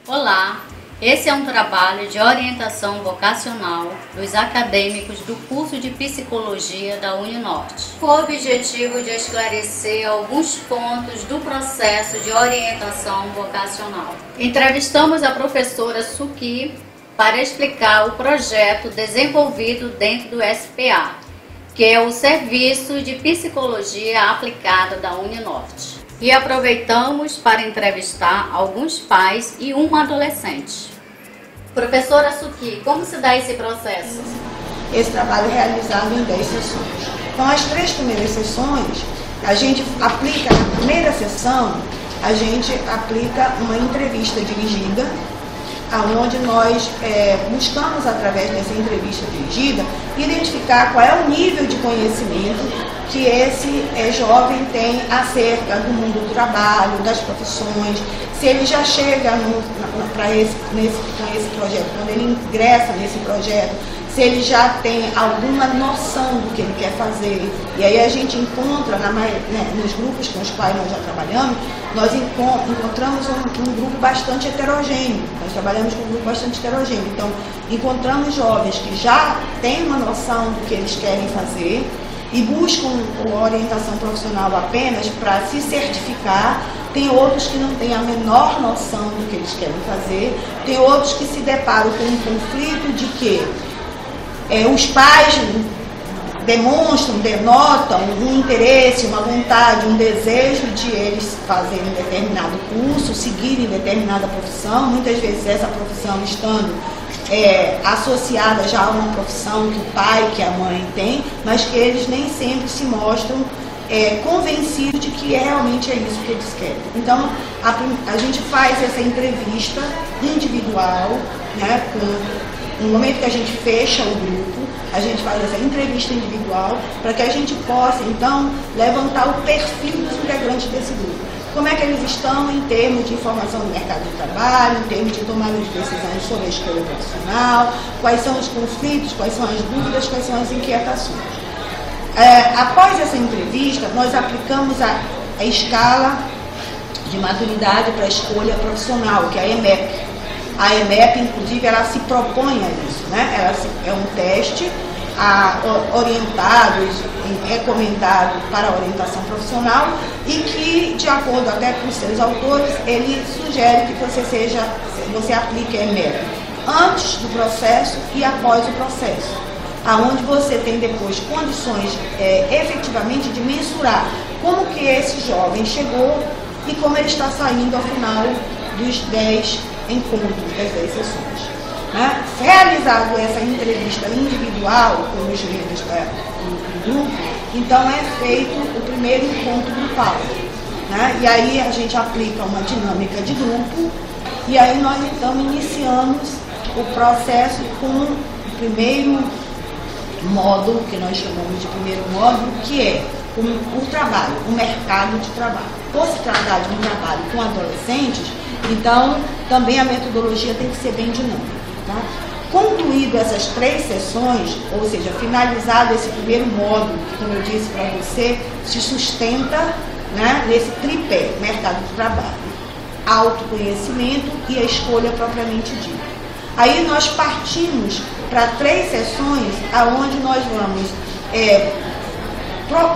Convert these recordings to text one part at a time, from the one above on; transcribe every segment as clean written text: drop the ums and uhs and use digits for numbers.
Olá, esse é um trabalho de orientação vocacional dos acadêmicos do curso de Psicologia da UniNorte, com o objetivo de esclarecer alguns pontos do processo de orientação vocacional. Entrevistamos a professora Suki para explicar o projeto desenvolvido dentro do SPA, que é o Serviço de Psicologia Aplicada da UniNorte. E aproveitamos para entrevistar alguns pais e um adolescente. Professora Suki, como se dá esse processo? Esse trabalho é realizado em 10 sessões. Então, as 3 primeiras sessões, a gente aplica, na primeira sessão, a gente aplica uma entrevista dirigida, onde nós buscamos, através dessa entrevista dirigida, identificar qual é o nível de conhecimento que esse jovem tem acerca do mundo do trabalho, das profissões, se ele já chega com esse projeto, quando ele ingressa nesse projeto, se ele já tem alguma noção do que ele quer fazer. E aí a gente encontra, nos grupos com os quais nós já trabalhamos, nós encontramos um grupo bastante heterogêneo. Nós trabalhamos com um grupo bastante heterogêneo. Então, encontramos jovens que já têm uma noção do que eles querem fazer e buscam a orientação profissional apenas para se certificar. Tem outros que não têm a menor noção do que eles querem fazer. Tem outros que se deparam com um conflito de que os pais denotam um interesse, uma vontade, um desejo de eles fazerem determinado curso, seguirem determinada profissão, muitas vezes essa profissão estando associada já a uma profissão que o pai, que a mãe tem, mas que eles nem sempre se mostram convencidos de que realmente é isso que eles querem. Então, a gente faz essa entrevista individual, né, no momento que a gente fecha o grupo, a gente faz essa entrevista individual para que a gente possa, então, levantar o perfil dos integrantes desse grupo. Como é que eles estão em termos de informação do mercado de trabalho, em termos de tomada de decisões sobre a escolha profissional, quais são os conflitos, quais são as dúvidas, quais são as inquietações. Após essa entrevista, nós aplicamos a escala de maturidade para a escolha profissional, que é a EMEP. A EMEP, inclusive, ela se propõe a isso, né? Ela é um teste orientado, recomendado para a orientação profissional e que, de acordo até com os seus autores, ele sugere que você aplique a EMEP antes do processo e após o processo, aonde você tem depois condições efetivamente de mensurar como que esse jovem chegou e como ele está saindo ao final dos 10 encontros, das 10 sessões. Né? Realizado essa entrevista individual com os membros do grupo, então é feito o primeiro encontro grupal. Né? E aí a gente aplica uma dinâmica de grupo e aí nós então iniciamos o processo com o primeiro módulo, que nós chamamos de primeiro módulo, que é o trabalho, o mercado de trabalho. Por se tratar de um trabalho com adolescentes, então também a metodologia tem que ser bem dinâmica. Tá? Concluído essas 3 sessões, ou seja, finalizado esse primeiro módulo, que, como eu disse para você, se sustenta, né, nesse tripé: mercado de trabalho, autoconhecimento e a escolha propriamente dita. Aí nós partimos para 3 sessões, aonde nós vamos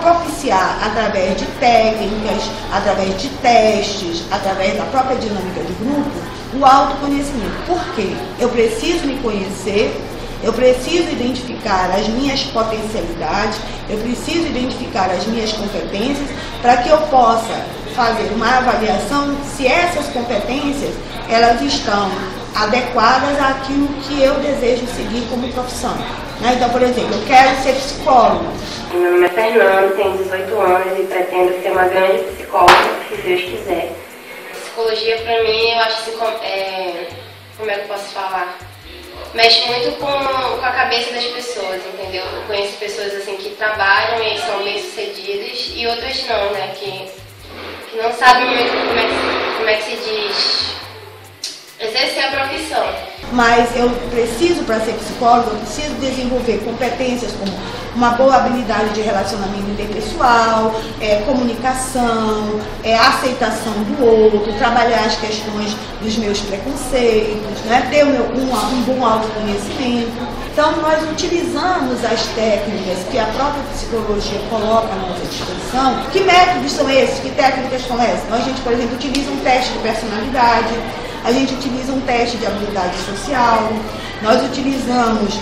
propiciar, através de técnicas, através de testes, através da própria dinâmica de grupo, o autoconhecimento. Por quê? Eu preciso me conhecer, eu preciso identificar as minhas potencialidades, eu preciso identificar as minhas competências, para que eu possa fazer uma avaliação se essas competências elas estão adequadas àquilo que eu desejo seguir como profissão. Né? Então, por exemplo, eu quero ser psicóloga. Meu nome é Fernando, tenho 18 anos e pretendo ser uma grande psicóloga, se Deus quiser. Psicologia, pra mim, eu acho assim, como é que eu posso falar? Mexe muito com a cabeça das pessoas, entendeu? Eu conheço pessoas assim que trabalham e são bem-sucedidas e outras não, né? Que não sabem muito como é que se diz exercer a profissão. Mas eu preciso, para ser psicóloga, eu preciso desenvolver competências como uma boa habilidade de relacionamento interpessoal, comunicação, aceitação do outro, trabalhar as questões dos meus preconceitos, né? Ter um bom autoconhecimento. Então, nós utilizamos as técnicas que a própria psicologia coloca à nossa disposição. Que métodos são esses? Que técnicas são essas? A gente, por exemplo, utiliza um teste de personalidade, a gente utiliza um teste de habilidade social, nós utilizamos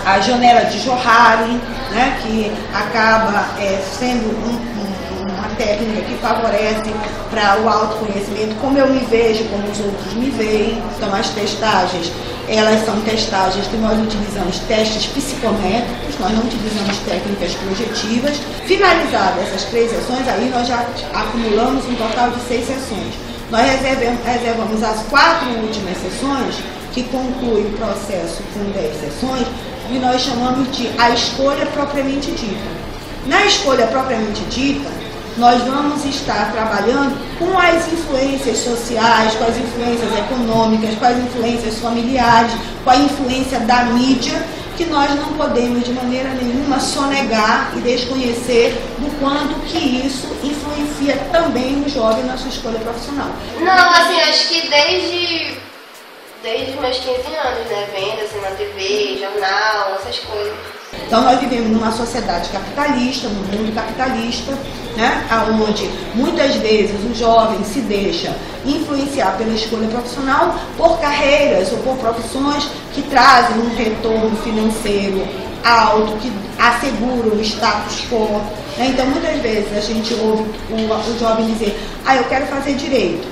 a janela de Johari, né, que acaba sendo uma técnica que favorece para o autoconhecimento, como eu me vejo, como os outros me veem. Então, as testagens, elas são testagens que nós utilizamos testes psicométricos, nós não utilizamos técnicas projetivas. Finalizadas essas 3 sessões, aí nós já acumulamos um total de 6 sessões. Nós reservamos as 4 últimas sessões, que conclui o processo com 10 sessões, e nós chamamos de a escolha propriamente dita. Na escolha propriamente dita, nós vamos estar trabalhando com as influências sociais, com as influências econômicas, com as influências familiares, com a influência da mídia, que nós não podemos de maneira nenhuma sonegar e desconhecer do quanto que isso influencia também o jovem na sua escolha profissional. Não, assim, acho que desde meus 15 anos, né, vendo assim na TV, jornal, essas coisas. Então, nós vivemos numa sociedade capitalista, num mundo capitalista, né, onde muitas vezes o jovem se deixa influenciar pela escolha profissional por carreiras ou por profissões que trazem um retorno financeiro alto, que asseguram o status quo. Então, muitas vezes a gente ouve o jovem dizer: eu quero fazer direito.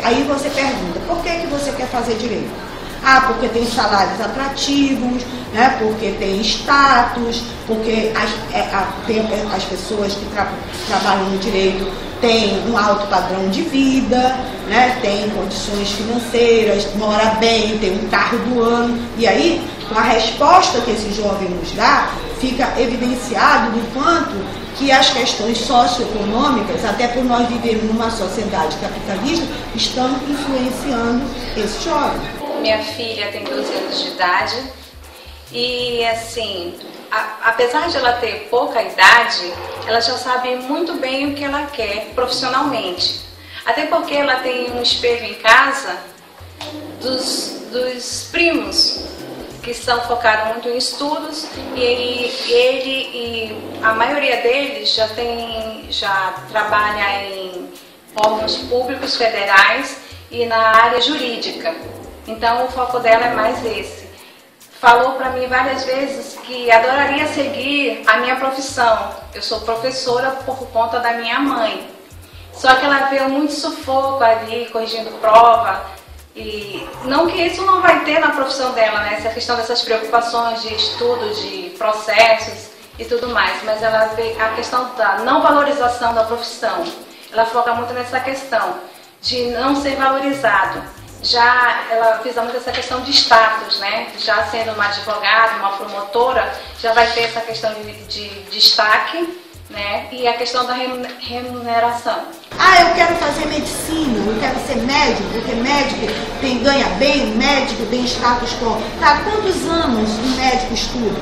Aí você pergunta: por que você quer fazer direito? Porque tem salários atrativos, né? Porque tem status, porque as pessoas que trabalham no direito têm um alto padrão de vida, né? Tem condições financeiras, mora bem, tem um carro do ano. E aí, com a resposta que esse jovem nos dá, fica evidenciado do quanto que as questões socioeconômicas, até por nós vivermos numa sociedade capitalista, estão influenciando esse jovem. Minha filha tem 12 anos de idade e, assim, apesar de ela ter pouca idade, ela já sabe muito bem o que ela quer profissionalmente. Até porque ela tem um espelho em casa dos primos, que são focados muito em estudos, e ele e a maioria deles já trabalha em órgãos públicos federais e na área jurídica. Então o foco dela é mais esse. Falou para mim várias vezes que adoraria seguir a minha profissão. Eu sou professora por conta da minha mãe. Só que ela vê muito sufoco ali, corrigindo prova. E não que isso não vai ter na profissão dela, né? Essa questão dessas preocupações de estudo, de processos e tudo mais. Mas ela vê a questão da não valorização da profissão. Ela foca muito nessa questão de não ser valorizado. Já ela visa muito essa questão de status, né? Já sendo uma advogada, uma promotora, já vai ter essa questão de destaque, né? E a questão da remuneração. Eu quero fazer medicina, eu quero ser médico, porque médico ganha bem, médico tem status quo. Quantos anos um médico estuda?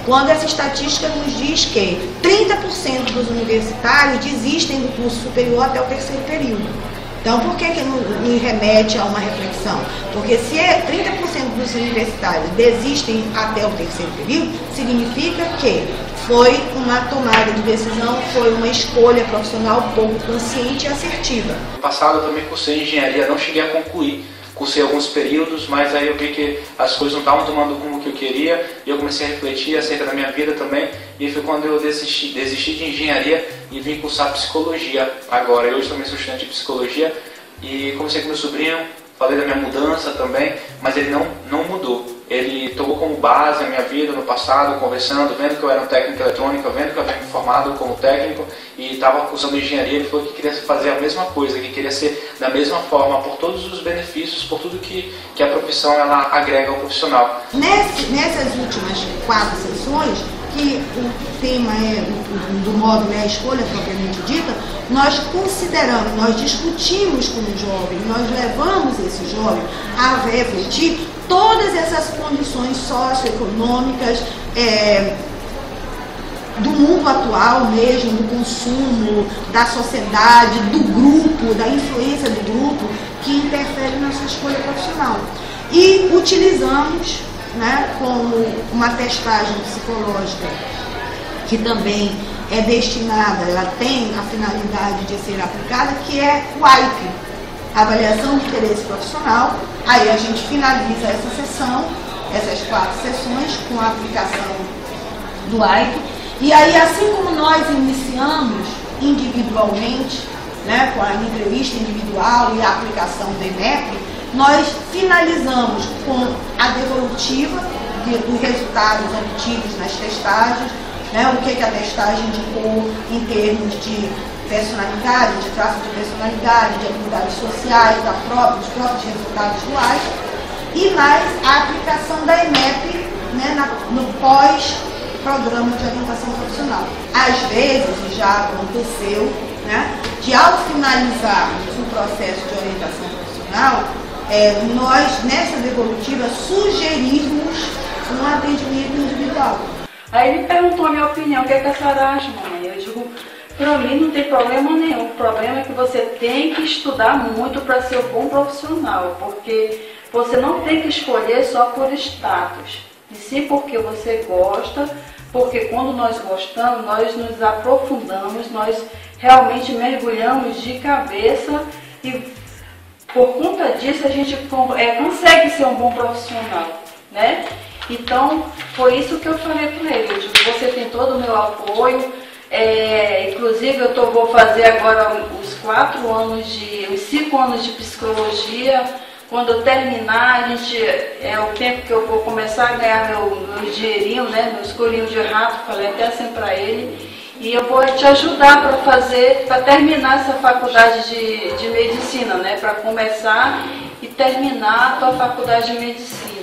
Quando essa estatística nos diz que 30% dos universitários desistem do curso superior até o 3º período. Então, por que me remete a uma reflexão? Porque se 30% dos universitários desistem até o 3º período, significa que foi uma tomada de decisão, foi uma escolha profissional pouco consciente e assertiva. No passado eu também cursei engenharia, não cheguei a concluir. Cursei alguns períodos, mas aí eu vi que as coisas não estavam tomando o rumo que eu queria e eu comecei a refletir acerca da minha vida também, e foi quando eu desisti de engenharia e vim cursar psicologia agora. Eu hoje também sou estudante de psicologia e comecei com meu sobrinho, falei da minha mudança também, mas ele não mudou. Ele tomou como base a minha vida no passado, conversando, vendo que eu era um técnico eletrônico, vendo que eu havia me formado como técnico e estava cursando engenharia. Ele falou que queria fazer a mesma coisa, que queria ser da mesma forma, por todos os benefícios, por tudo que a profissão ela agrega ao profissional. Nessas últimas 4 sessões, que o tema do módulo é a escolha propriamente dita, nós consideramos, nós discutimos com o jovem, nós levamos esse jovem a refletir todas essas condições socioeconômicas do mundo atual mesmo, do consumo, da sociedade, do grupo, da influência do grupo, que interfere na sua escolha profissional. E utilizamos, né, como uma testagem psicológica que também é destinada, ela tem a finalidade de ser aplicada, que é o AIP, Avaliação de Interesse Profissional. Aí a gente finaliza essa sessão, essas 4 sessões, com a aplicação do AIP. E aí, assim como nós iniciamos individualmente, né, com a entrevista individual e a aplicação do EMEP, nós finalizamos com a devolutiva dos resultados obtidos nas testagens, né, o que a testagem indicou em termos de personalidade, de traço de personalidade, de habilidades sociais, dos próprios resultados do AIP, e mais a aplicação da EMEP, né, no pós-programa de orientação profissional. Às vezes, já aconteceu, né, de ao finalizarmos o processo de orientação profissional, nós, nessa devolutiva, sugerimos um atendimento individual. Aí ele perguntou a minha opinião, o que é que a senhora acha, mãe? Eu digo, para mim não tem problema nenhum, o problema é que você tem que estudar muito para ser um bom profissional, porque você não tem que escolher só por status, e sim porque você gosta, porque quando nós gostamos, nós nos aprofundamos, nós realmente mergulhamos de cabeça e por conta disso a gente consegue ser um bom profissional, né? Então, foi isso que eu falei para ele. Eu digo, você tem todo o meu apoio. Inclusive, vou fazer agora os 5 anos de psicologia. Quando eu terminar, é o tempo que eu vou começar a ganhar meu dinheirinho, né? Meu escurinho de rato, falei até assim para ele. E eu vou te ajudar para terminar essa faculdade de medicina, né? Para começar e terminar a tua faculdade de medicina.